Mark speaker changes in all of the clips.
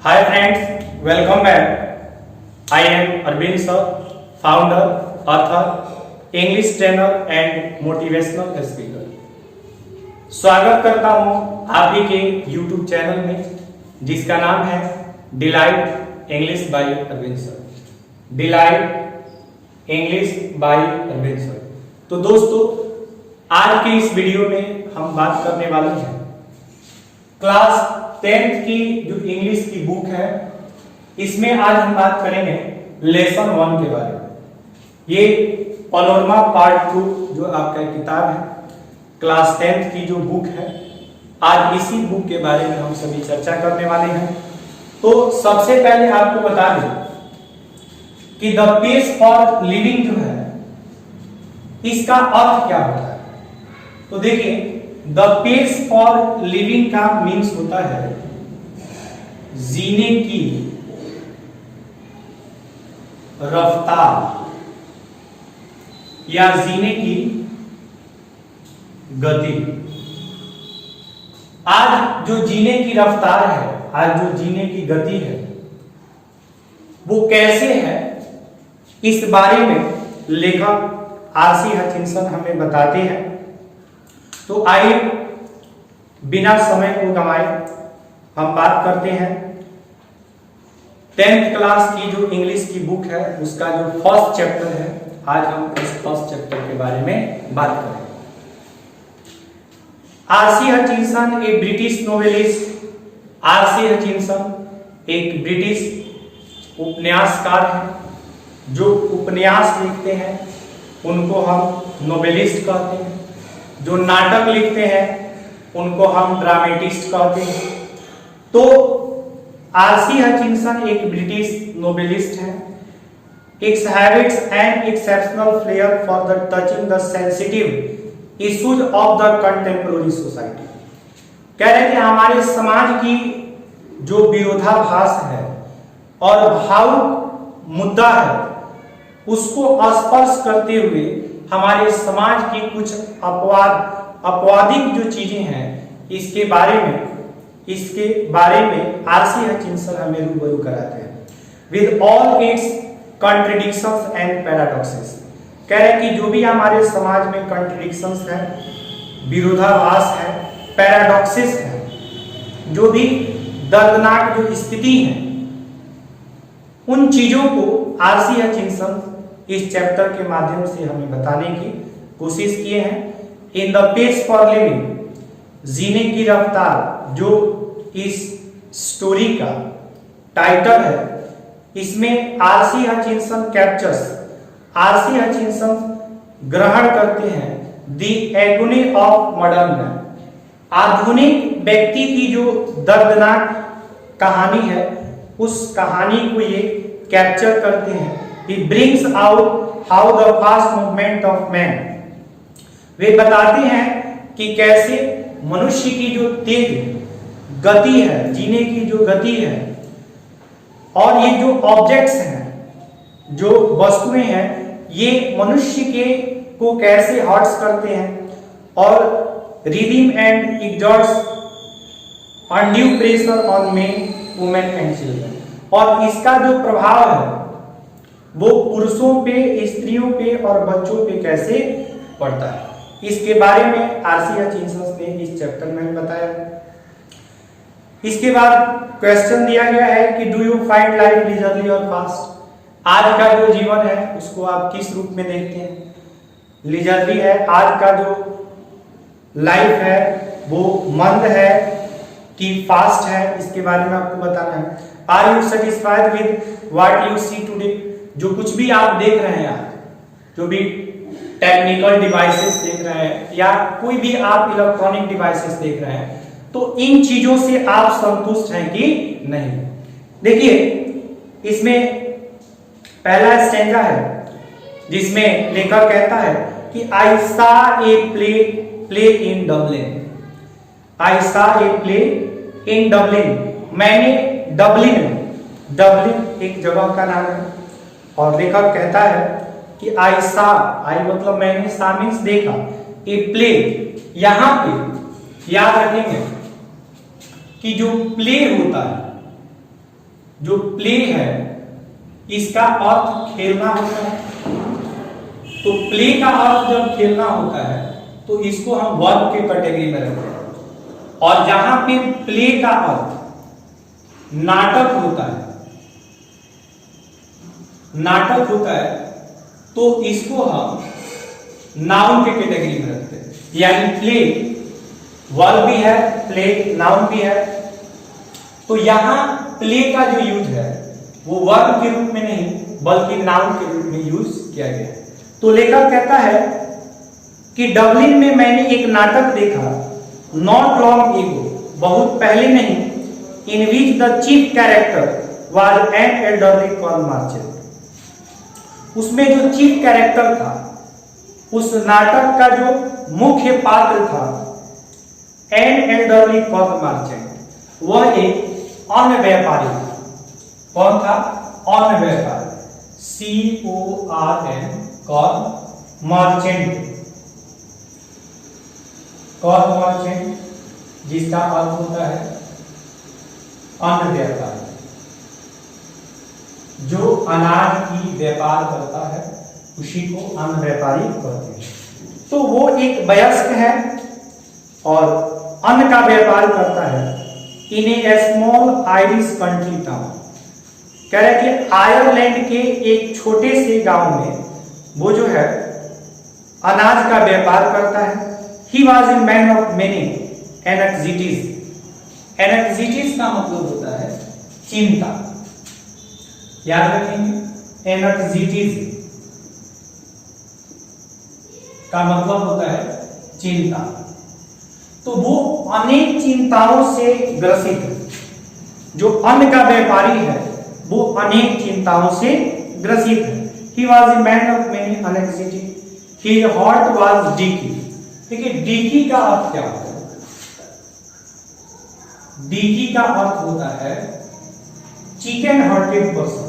Speaker 1: Hi friends, welcome back. I am Arvind sir, founder, author, English trainer and motivational speaker. स्वागत करता हूं आप ही के YouTube चैनल में जिसका नाम है Delight English by Arvind sir. Delight English by Arvind sir. तो दोस्तों, आज के इस वीडियो में हम बात करने वाले हैं क्लास 10th की जो इंग्लिश की बुक है, इसमें आज हम बात करेंगे लेसन 1 के बारे में। ये पैनोरमा पार्ट 2 जो आपका किताब है, क्लास 10th की जो बुक है, आज इसी बुक के बारे में हम सभी चर्चा करने वाले हैं। तो सबसे पहले आपको बता दें कि द पेस फॉर लिविंग जो है, इसका अर्थ क्या होता है। तो देखिए, द पेस फॉर लिविंग का मीन्स होता है जीने की रफ्तार या जीने की गति। आज जो जीने की रफ्तार है, आज जो जीने की गति है, वो कैसे है, इस बारे में लेखक आरसी हचिंसन हमें बताते हैं। तो आइए बिना समय को गंवाए हम बात करते हैं 10th क्लास की जो इंग्लिश की बुक है, उसका जो फर्स्ट चैप्टर है। आज हम इस फर्स्ट चैप्टर के बारे में बात करेंगे। आरसी हचिंसन एक ब्रिटिश नोवेलिस्ट, आरसी हचिंसन एक ब्रिटिश उपन्यासकार है। जो उपन्यास लिखते हैं उनको हम नोवेलिस्ट कहते हैं, जो नाटक लिखते हैं उनको हम ड्रामेटिस्ट कहते हैं। तो आरसी हचिंसन एक ब्रिटिश नोवेलिस्ट है। It's habits and exceptional flare for the touching the sensitive issues of the contemporary society. कह रहे हैं कि हमारे समाज की जो विरोधाभास है और भावुक मुद्दा है, उसको स्पर्श करते हुए हमारे समाज की कुछ अपवादिक जो चीजें हैं, इसके बारे में आरसी हचिंसन हमें रूबरू कराते हैं with all it's contradictions and paradoxes. कह रहे हैं कि जो भी हमारे समाज में कॉन्ट्रडिक्शंस है, विरोधाभास है, पैराडॉक्सेस है, जो भी दर्दनाक जो स्थिति है, उन चीजों को आरसी हचिंसन इस चैप्टर के माध्यम से हमें बताने की कोशिश किए हैं। In the pace for living, जीने की रफ्तार, जो इस स्टोरी का टाइटल है, इसमें RC Hutchinson captures, RC Hutchinson ग्रहण करते हैं the agony of modern man, आधुनिक व्यक्ति की जो दर्दनाक कहानी है, उस कहानी को ये कैप्चर करते हैं। He brings out how the fast movement of man, वे बताते हैं कि कैसे मनुष्य की जो तेज गति है, जीने की जो गति है, और ये जो ऑब्जेक्ट्स हैं, जो वस्तुएं हैं, ये मनुष्य के को कैसे हर्ट्स करते हैं और rhythm and exerts undue pressure on main, women and children. और इसका जो प्रभाव है वो पुरुषों पे, स्त्रियों पे और बच्चों पे कैसे पड़ता है, इसके बारे में आरसी हचिंसन ने इस चैप्टर में बताया। इसके बाद क्वेश्चन दिया गया है कि do you find life leisurely और फास्ट। आज का जो जीवन है उसको आप किस रूप में देखते हैं, लीजरली है, आज का जो लाइफ है वो मंद है कि फास्ट है, इसके बारे में आपको बताना है। Are you satisfied with what you see today, जो कुछ भी आप देख रहे हैं, जो भी टेक्निकल डिवाइसेस देख रहे हैं या कोई भी आप इलेक्ट्रॉनिक डिवाइसेस देख रहे हैं, तो इन चीजों से आप संतुष्ट हैं कि नहीं। देखिए, इसमें पहला स्टैंजा है जिसमें लेखक कहता है कि आई सा ए प्ले इन डबलिन, आई सा ए प्ले इन डबलिन, मैंने डबलिन एक जगह का नाम है, और लेखक कहता है कि आई सा, आई मतलब मैंने, सा मीन्स देखा, ए प्ले, यहां पे याद रखेंगे कि जो प्ले होता है जो प्ले है इसका अर्थ खेलना होता है, तो प्ले का अर्थ जब खेलना होता है तो इसको हम वर्ब के कैटेगरी में रखते हैं। और जहां पे प्ले का अर्थ नाटक होता है, नाटक होता है, तो इसको हम नाउन के कैटेगरी में रखते हैं। यानी प्ले वर्ब भी है, प्ले नाउन भी है। तो यहां प्ले का जो यूज है वो वर्ब के रूप में नहीं बल्कि नाउन के रूप में यूज किया गया है। तो लेखक कहता है कि डबलिन में मैंने एक नाटक देखा, नॉट लॉन्ग एगो, बहुत पहले नहीं, in which the chief character was an elderly corn merchant. उसमें जो चीफ कैरेक्टर था, उस नाटक का जो मुख्य पात्र था एन एल्डरली कॉर्न मर्चेंट, वह एक अन्न व्यापारी था। कौन था? अन्न व्यापारी, CORN, corn merchant, corn merchant, जिसका अर्थ होता है अन्न व्यापारी, जो अनाज की व्यापार करता है उसी को अन्न व्यापारी कहते हैं। तो वो एक वयस्क है और अन्न का व्यापार करता है इन ए स्मॉल आयरिश कंट्री टाउन। कह रहे कि आयरलैंड के एक छोटे से गांव में वो जो है अनाज का व्यापार करता है। He was a man of many anxieties. Anxieties का मतलब होता है चिंता, याद रखेंगे। एनेक्सिटीज का मतलब होता है चिंता। तो वो अनेक चिंताओं से ग्रसित है। जो अन्न का व्यापारी है वो अनेक चिंताओं से ग्रसित है। He was a man of many anxiety. His heart was dicky. देखिए डिकी का अर्थ क्या होता है? डिकी का अर्थ होता है चिकन हार्टेड पर्सन।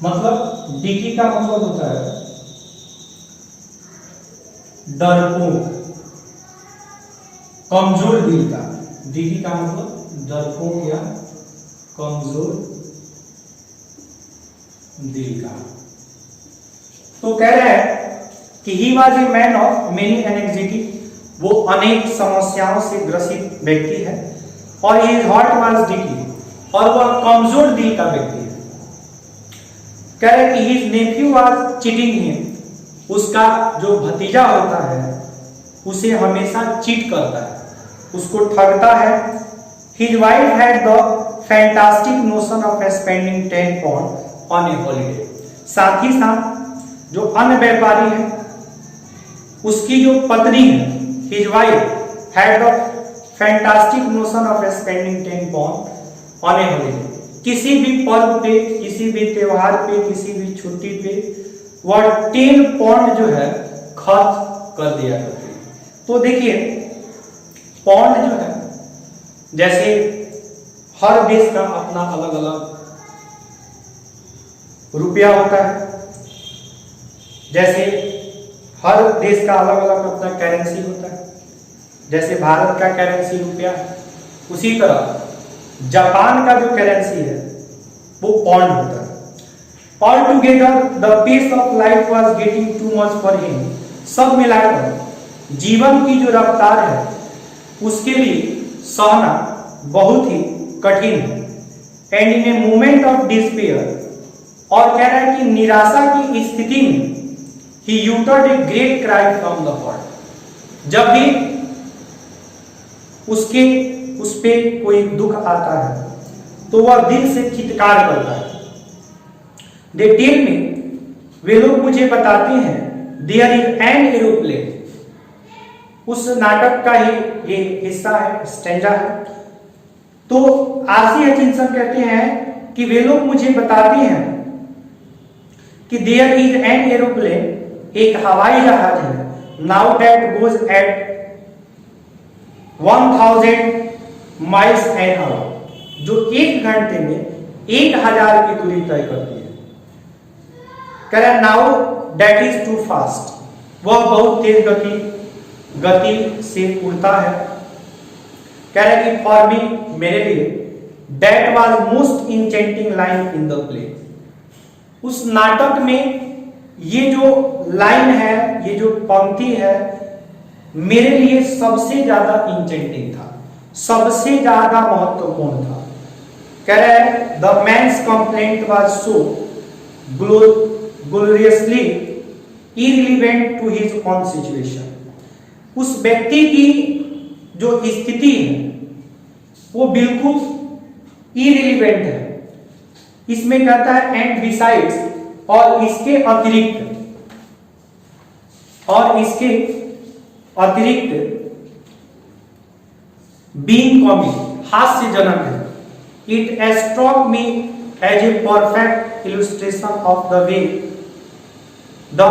Speaker 1: मतलब डिकी का मतलब होता है डरपोक, कमजोर दिल का। डिकी का मतलब डरपोक या कमजोर दिल का। तो कह रहे हैं कि ही was a man of many anxiety, वो अनेक समस्याओं से ग्रसित व्यक्ति है। और हिज हार्ट वाज डिकी, और वह कमजोर दिल का व्यक्ति है। कह रहे कि his Neiphiu was cheating him, उसका जो भतीजा होता है उसे हमेशा चीट करता है, उसको ठगता है। His wife had the fantastic notion of spending 10 pound on A holiday. साथ ही साथ जो अन्न व्यापारी है उसकी जो पत्नी है, his wife had the fantastic notion of spending 10 pound on A holiday. किसी भी पर्व पे, किसी भी त्योहार पे, किसी भी छुट्टी पे वह 10 पाउंड जो है खर्च कर दिया करती है। तो देखिए पाउंड जो है, जैसे हर देश का अपना अलग अलग रुपया होता है, जैसे हर देश का अलग अलग अपना करेंसी होता है। जैसे भारत का करेंसी रुपया है, उसी तरह जापान का जो करेंसी है वो पाउंड होता है। All together the pace of life was getting too much for him. सब मिलाकर जीवन की जो रफ्तार है उसके लिए सहना बहुत ही कठिन है। And in a moment of despair, और कह रहा है कि निराशा की स्थिति में ही uttered a great cry from the heart. जब भी उस पे कोई दुख आता है तो वह दिल से चित्कार करता है। दे टेल मी, वे लोग मुझे बताते हैं, देयर इज एन एरोप्लेन। उस नाटक का ही ये हिस्सा है, स्टैंजा है। तो आरसी हचिंसन कहते हैं कि वे लोग मुझे बताते हैं कि देयर इज एन एरोप्लेन, एक हवाई जहाज है, now that goes eight 1000 miles an hour, जो 1 घंटे में 1000 की दूरी तय करती है। कह रहा है now that is too fast, वह बहुत तेज गति से उड़ता है। कह रहा है कि फॉर मी, मेरे लिए, that was most enchanting line in the play. उस नाटक में ये जो लाइन है, ये जो पंक्ति है, मेरे लिए सबसे ज्यादा इंचेंटिंग था, सबसे ज्यादा महत्वपूर्ण था। कह रहा है the man's complaint was so gloriously irrelevant to his own situation. उस व्यक्ति की जो स्थिति है वो बिल्कुल इररिलेवेंट है। इसमें कहता है एंड बिसाइड्स, और इसके अतिरिक्त बीइंग कॉमिक, हास्यजनक है। It struck me as a perfect illustration of the way the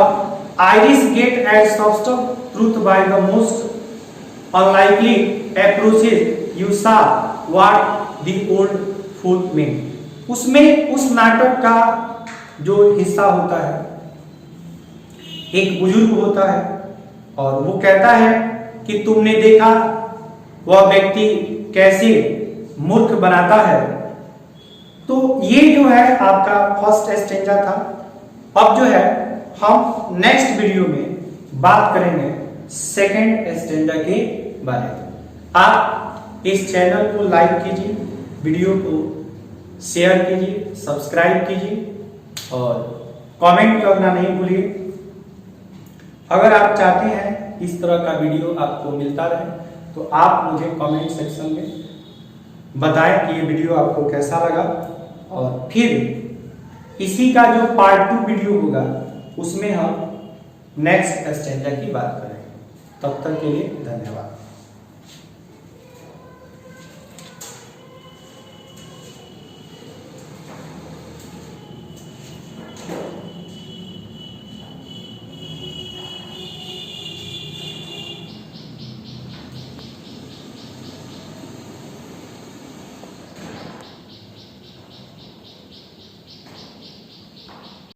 Speaker 1: Irish get at substance truth by the most unlikely approaches you saw what the old fool meant. उसमें उस नाटक का जो हिस्सा होता है, एक बुजुर्ग होता है और वो कहता है कि तुमने देखा वह व्यक्ति कैसे मूर्ख बनाता है। तो ये जो है आपका फर्स्ट स्टेंजा था। अब जो है हम नेक्स्ट वीडियो में बात करेंगे सेकंड स्टेंजा के बारे में। आप इस चैनल को लाइक कीजिए, वीडियो को शेयर कीजिए, सब्सक्राइब कीजिए और कमेंट करना नहीं भूलिए। अगर आप चाहते हैं इस तरह का वीडियो आपको मिलता रहे तो आप मुझे कमेंट सेक्शन में बताएं कि ये वीडियो आपको कैसा लगा, और फिर इसी का जो पार्ट 2 वीडियो होगा उसमें हम नेक्स्ट स्टेंजा की बात करेंगे। तब तक के लिए धन्यवाद।